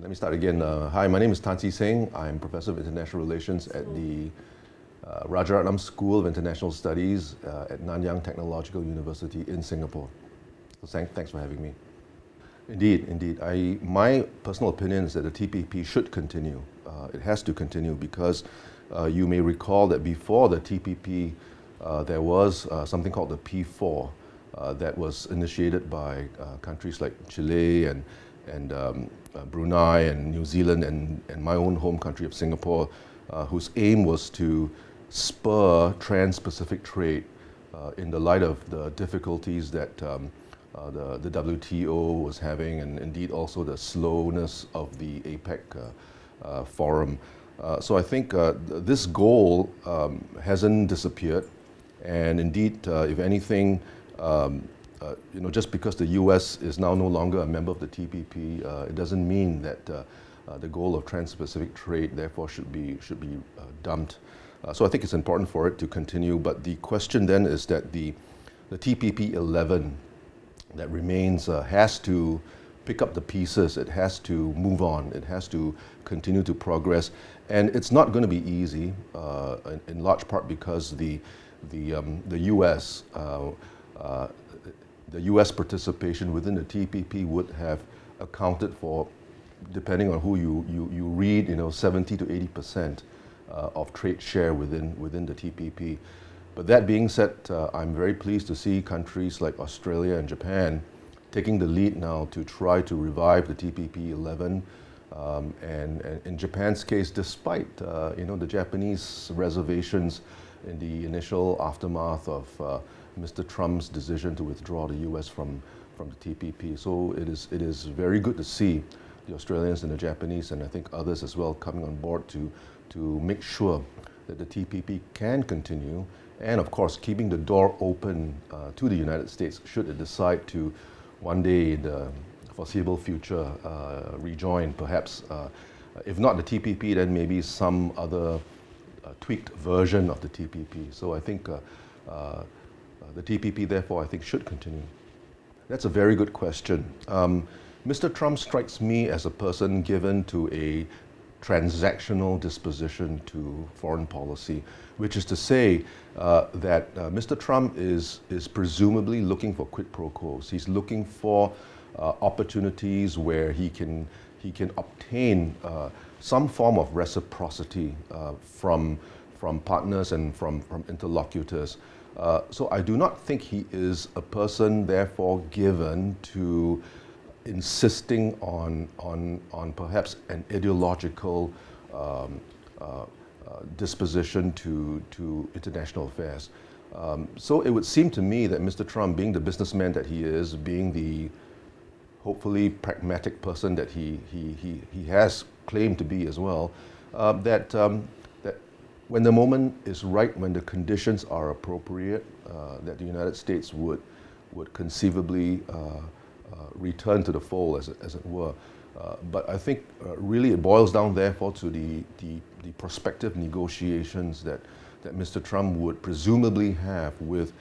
Let me start again. Hi, my name is Seng. I'm Professor of International Relations at the Rajaratnam School of International Studies at Nanyang Technological University in Singapore. So Seng, thanks for having me. Indeed. My personal opinion is that the TPP should continue. It has to continue because you may recall that before the TPP, there was something called the P4 that was initiated by countries like Chile and Brunei and New Zealand and my own home country of Singapore, whose aim was to spur trans-Pacific trade in the light of the difficulties that the WTO was having, and indeed also the slowness of the APEC forum. So I think this goal hasn't disappeared, and indeed, if anything, just because the U.S. is now no longer a member of the TPP, it doesn't mean that the goal of trans-Pacific trade therefore should be dumped. So I think it's important for it to continue. But the question then is that the TPP 11 that remains has to pick up the pieces. It has to move on. It has to continue to progress, and it's not going to be easy, in large part because the U.S. The U.S. participation within the TPP would have accounted for, depending on who you read, 70 to 80% of trade share within the TPP. But that being said, I'm very pleased to see countries like Australia and Japan taking the lead now to try to revive the TPP 11. And in Japan's case, despite the Japanese reservations in the initial aftermath of Mr. Trump's decision to withdraw the U.S. from the TPP. So it is very good to see the Australians and the Japanese, and I think others as well, coming on board to make sure that the TPP can continue, and of course keeping the door open to the United States should it decide to one day in the foreseeable future rejoin, perhaps, if not the TPP, then maybe some other tweaked version of the TPP. So I think the TPP, therefore, I think should continue. That's a very good question. Mr. Trump strikes me as a person given to a transactional disposition to foreign policy, which is to say that Mr. Trump is presumably looking for quid pro quos. He's looking for opportunities where he can obtain some form of reciprocity from partners and from interlocutors. So I do not think he is a person, therefore, given to insisting on perhaps an ideological disposition to international affairs. So it would seem to me that Mr. Trump, being the businessman that he is, being the hopefully pragmatic person that he has claimed to be as well, that when the moment is right, when the conditions are appropriate, that the United States would conceivably return to the fold, as it were. But I think really it boils down, therefore, to the prospective negotiations that Mr. Trump would presumably have with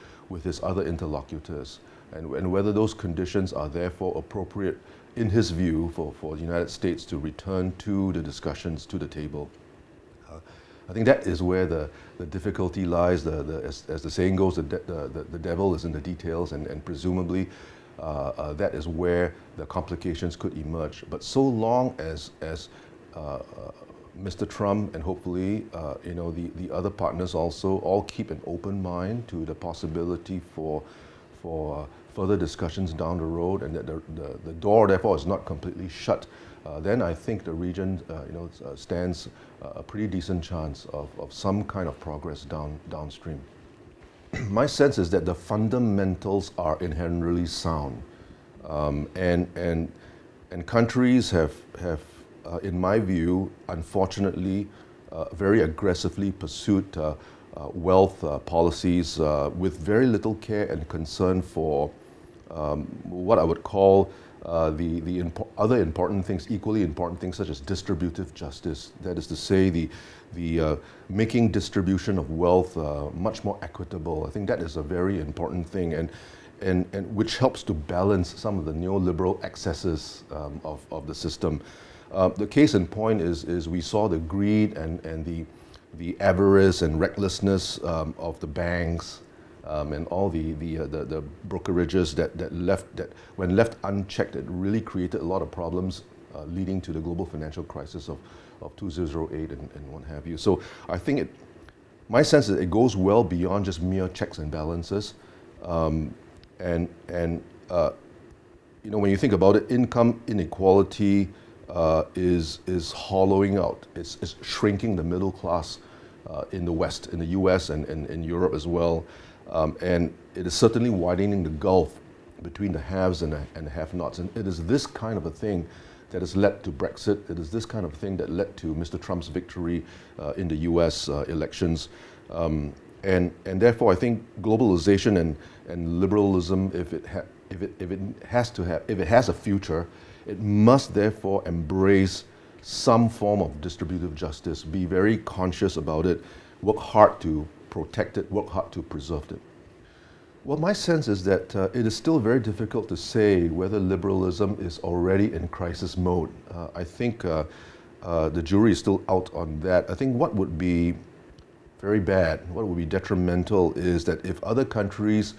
his other interlocutors, and whether those conditions are therefore appropriate, in his view, for the United States to return to the discussions, to the table. I think that is where the difficulty lies. As the saying goes, the devil is in the details, and presumably that is where the complications could emerge. But so long as Mr. Trump and hopefully the other partners also all keep an open mind to the possibility for further discussions down the road, and that the door therefore is not completely shut, then I think the region stands a pretty decent chance of some kind of progress downstream. My sense is that the fundamentals are inherently sound, and countries have in my view, unfortunately, very aggressively pursued wealth policies with very little care and concern for what I would call the other important things, equally important things, such as distributive justice. That is to say, the making distribution of wealth much more equitable. I think that is a very important thing, and which helps to balance some of the neoliberal excesses of the system. The case in point is we saw the greed and the avarice and recklessness of the banks and all the brokerages that when left unchecked, it really created a lot of problems leading to the global financial crisis of 2008 and what have you. So I think my sense is it goes well beyond just mere checks and balances. And when you think about it, income inequality is hollowing out. It's shrinking the middle class in the West, in the US and in Europe as well. And it is certainly widening the gulf between the haves and the have-nots. And it is this kind of a thing that has led to Brexit. It is this kind of thing that led to Mr. Trump's victory in the US elections. And therefore, I think globalization and liberalism, if it has a future, it must therefore embrace some form of distributive justice, be very conscious about it, work hard to protect it, work hard to preserve it. Well, my sense is that it is still very difficult to say whether liberalism is already in crisis mode. I think the jury is still out on that. I think what would be very bad, what would be detrimental is that if other countries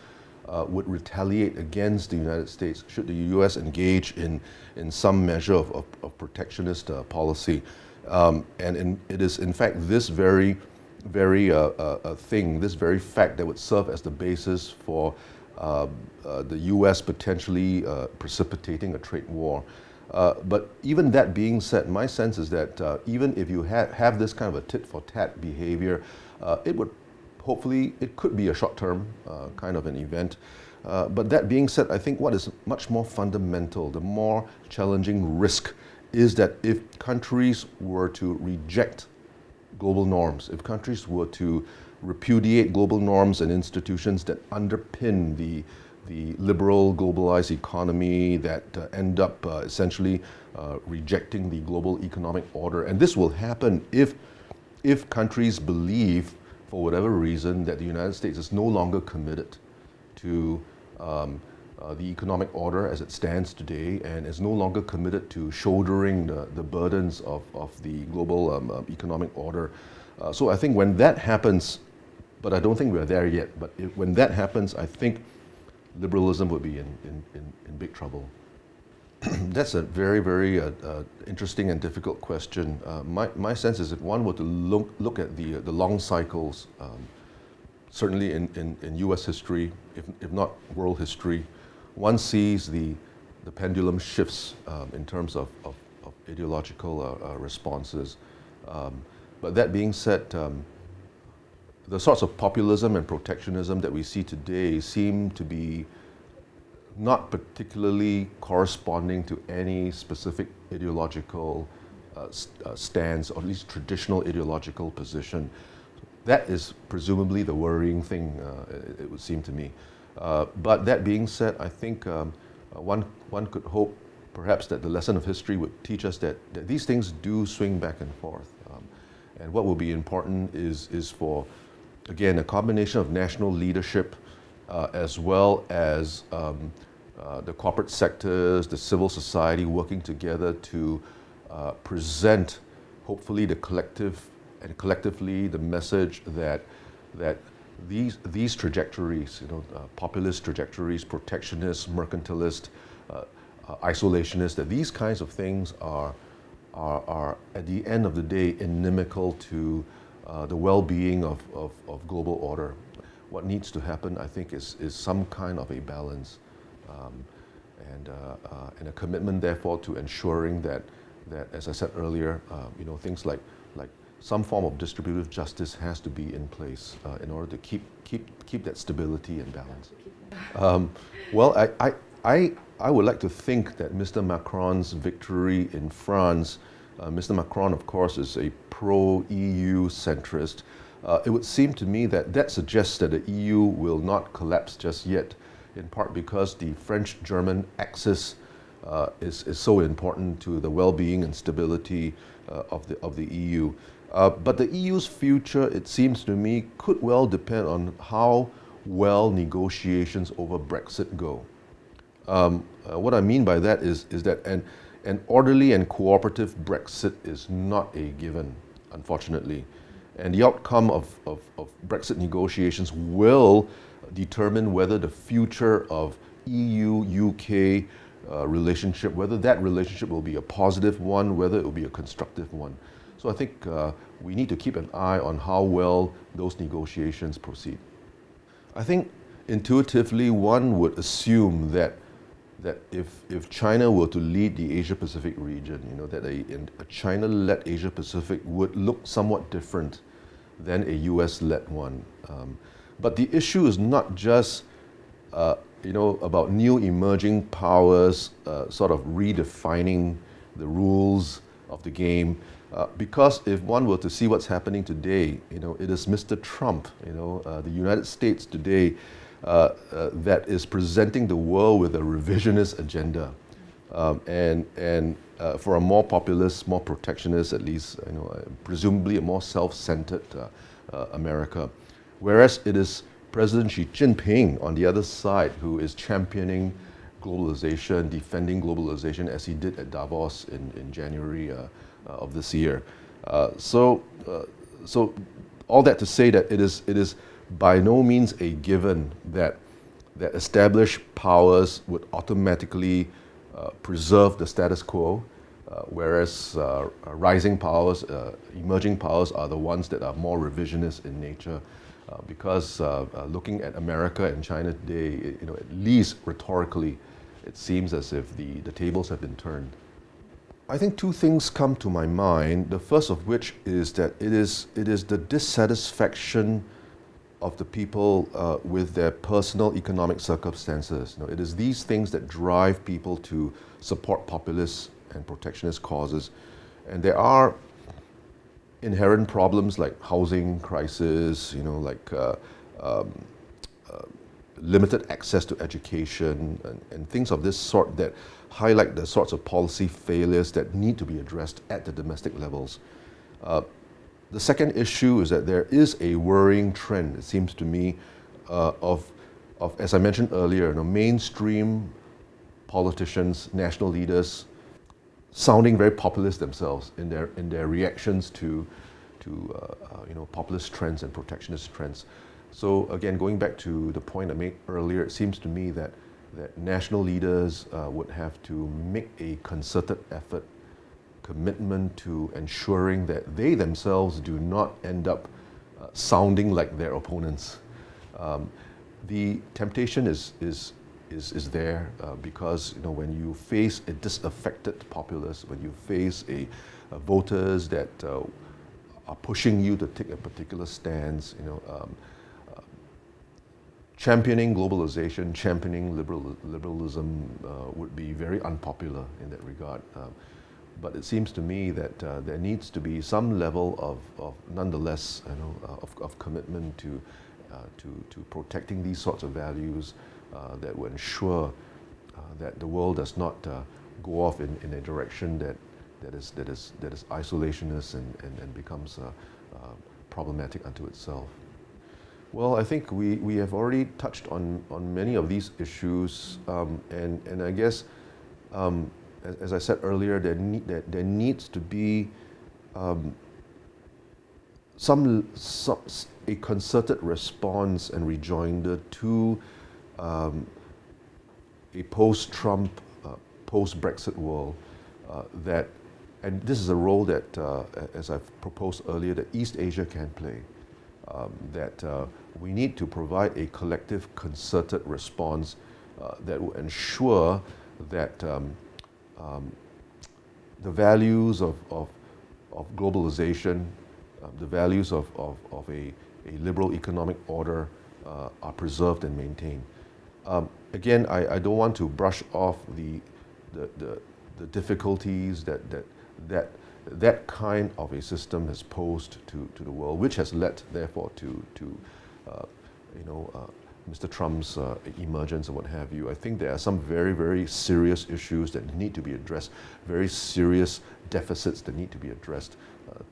would retaliate against the United States, should the US engage in some measure of protectionist policy. And it is in fact this very thing, this very fact that would serve as the basis for the US potentially precipitating a trade war. But even that being said, my sense is that even if you have this kind of a tit-for-tat behavior, it could be a short-term kind of an event. But that being said, I think what is much more fundamental, the more challenging risk, is that if countries were to reject global norms, if countries were to repudiate global norms and institutions that underpin the liberal globalized economy, that end up essentially rejecting the global economic order. And this will happen if countries believe, for whatever reason, that the United States is no longer committed to the economic order as it stands today and is no longer committed to shouldering the burdens of the global economic order. So I think when that happens, but I don't think we're there yet, but when that happens, I think liberalism would be in big trouble. That's a very, very interesting and difficult question. My sense is if one were to look at the long cycles, certainly in US history, if not world history, one sees the pendulum shifts in terms of ideological responses. But that being said, the sorts of populism and protectionism that we see today seem to be not particularly corresponding to any specific ideological stance, or at least traditional ideological position. That is presumably the worrying thing, it would seem to me. But that being said, I think one could hope perhaps that the lesson of history would teach us that these things do swing back and forth. And what will be important is for, again, a combination of national leadership as well as the corporate sectors, the civil society working together to present, hopefully, collectively the message that these trajectories, populist trajectories, protectionist, mercantilist, isolationist, that these kinds of things are at the end of the day inimical to the well-being of global order. What needs to happen, I think, is some kind of a balance and a commitment, therefore, to ensuring that as I said earlier, things like some form of distributive justice has to be in place in order to keep that stability and balance. Well, I would like to think that Mr. Macron's victory in France, Mr. Macron, of course, is a pro-EU centrist. It would seem to me that suggests that the EU will not collapse just yet, in part because the French-German axis is so important to the well-being and stability of the EU. But the EU's future, it seems to me, could well depend on how well negotiations over Brexit go. What I mean by that is that, and An orderly and cooperative Brexit is not a given, unfortunately. And the outcome of Brexit negotiations will determine whether the future of EU-UK relationship, whether that relationship will be a positive one, whether it will be a constructive one. So I think we need to keep an eye on how well those negotiations proceed. I think intuitively one would assume that if China were to lead the Asia-Pacific region, that a China-led Asia-Pacific would look somewhat different than a US-led one. But the issue is not just about new emerging powers sort of redefining the rules of the game. Because if one were to see what's happening today, it is Mr. Trump, the United States today, that is presenting the world with a revisionist agenda, and for a more populist, more protectionist, at least, presumably a more self-centered America. Whereas it is President Xi Jinping on the other side who is championing globalization, defending globalization, as he did at Davos in January of this year. So all that to say that it is by no means a given that established powers would automatically preserve the status quo, whereas rising powers, emerging powers are the ones that are more revisionist in nature. Because looking at America and China today, at least rhetorically, it seems as if the tables have been turned. I think two things come to my mind. The first of which is that it is the dissatisfaction of the people with their personal economic circumstances. It is these things that drive people to support populist and protectionist causes. And there are inherent problems like housing crisis, limited access to education and things of this sort that highlight the sorts of policy failures that need to be addressed at the domestic levels. The second issue is that there is a worrying trend, it seems to me, of as I mentioned earlier, mainstream politicians, national leaders, sounding very populist themselves in their reactions to populist trends and protectionist trends. So again, going back to the point I made earlier, it seems to me that national leaders would have to make a concerted effort, commitment to ensuring that they themselves do not end up sounding like their opponents. The temptation is there because when you face a disaffected populace, when you face voters that are pushing you to take a particular stance, championing globalization, championing liberalism would be very unpopular in that regard. But it seems to me that there needs to be some level of nonetheless, of commitment to protecting these sorts of values that will ensure that the world does not go off in a direction that is isolationist and becomes problematic unto itself. Well, I think we have already touched on many of these issues, and I guess, as I said earlier, there needs to be a concerted response and rejoinder to a post-Trump, post-Brexit world and this is a role that, as I've proposed earlier, that East Asia can play. That we need to provide a collective, concerted response that will ensure that the values of globalization, the values of a liberal economic order are preserved and maintained. Again, I don't want to brush off the difficulties that kind of a system has posed to the world, which has led, therefore, to Mr. Trump's emergence and what have you. I think there are some very, very serious issues that need to be addressed, very serious deficits that need to be addressed,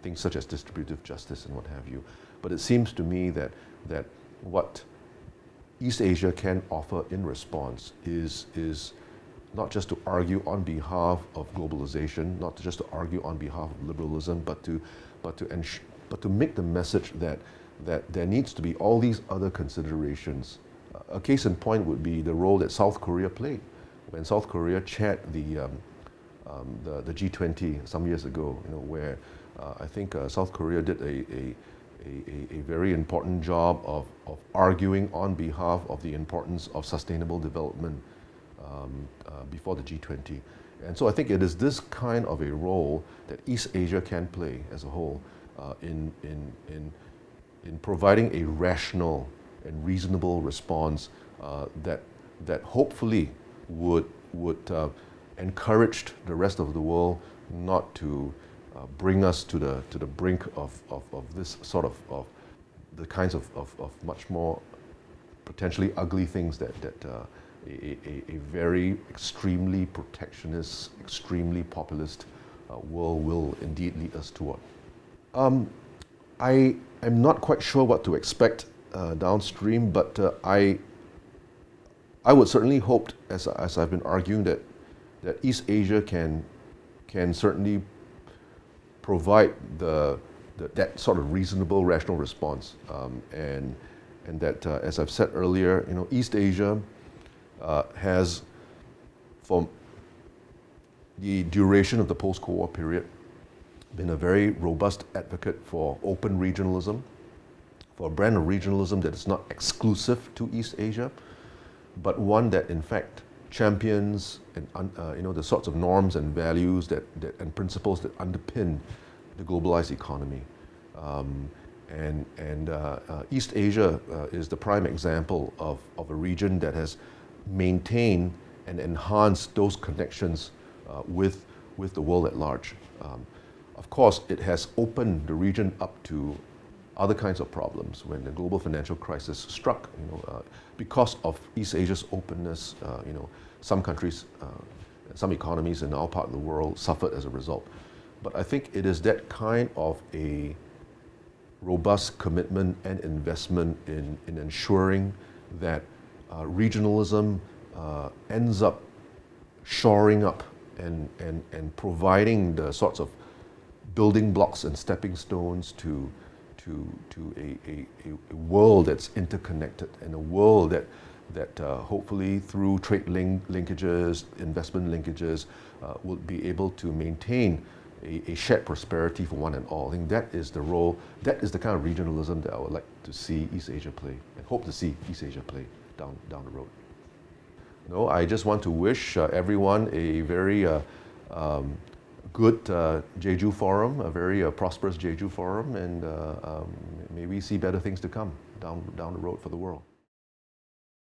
things such as distributive justice and what have you. But it seems to me that what East Asia can offer in response is not just to argue on behalf of globalization, not just to argue on behalf of liberalism, but to make the message that there needs to be all these other considerations. A case in point would be the role that South Korea played when South Korea chaired the G20 some years ago. Where I think South Korea did a very important job of arguing on behalf of the importance of sustainable development before the G20. And so I think it is this kind of a role that East Asia can play as a whole in providing a rational and reasonable response that hopefully would encourage the rest of the world not to bring us to the brink of this sort of the kinds of much more potentially ugly things that a very extremely protectionist, extremely populist world will indeed lead us toward. I am not quite sure what to expect downstream, but I would certainly hope, as I've been arguing, that East Asia can certainly provide that sort of reasonable, rational response, and that, as I've said earlier, East Asia has, for the duration of the post-Cold War period, been a very robust advocate for open regionalism, for a brand of regionalism that is not exclusive to East Asia, but one that in fact champions and the sorts of norms and values and principles that underpin the globalized economy. East Asia is the prime example of a region that has maintained and enhanced those connections with the world at large. Of course, it has opened the region up to other kinds of problems. When the global financial crisis struck, because of East Asia's openness, some countries, some economies in our part of the world suffered as a result. But I think it is that kind of a robust commitment and investment in ensuring that regionalism ends up shoring up and providing the sorts of building blocks and stepping stones to a world that's interconnected, and a world that hopefully through trade linkages, investment linkages, will be able to maintain a shared prosperity for one and all. I think that is the role, that is the kind of regionalism that I would like to see East Asia play, and hope to see East Asia play down the road. I just want to wish everyone a very good Jeju Forum, a very prosperous Jeju Forum, and may we see better things to come down the road for the world.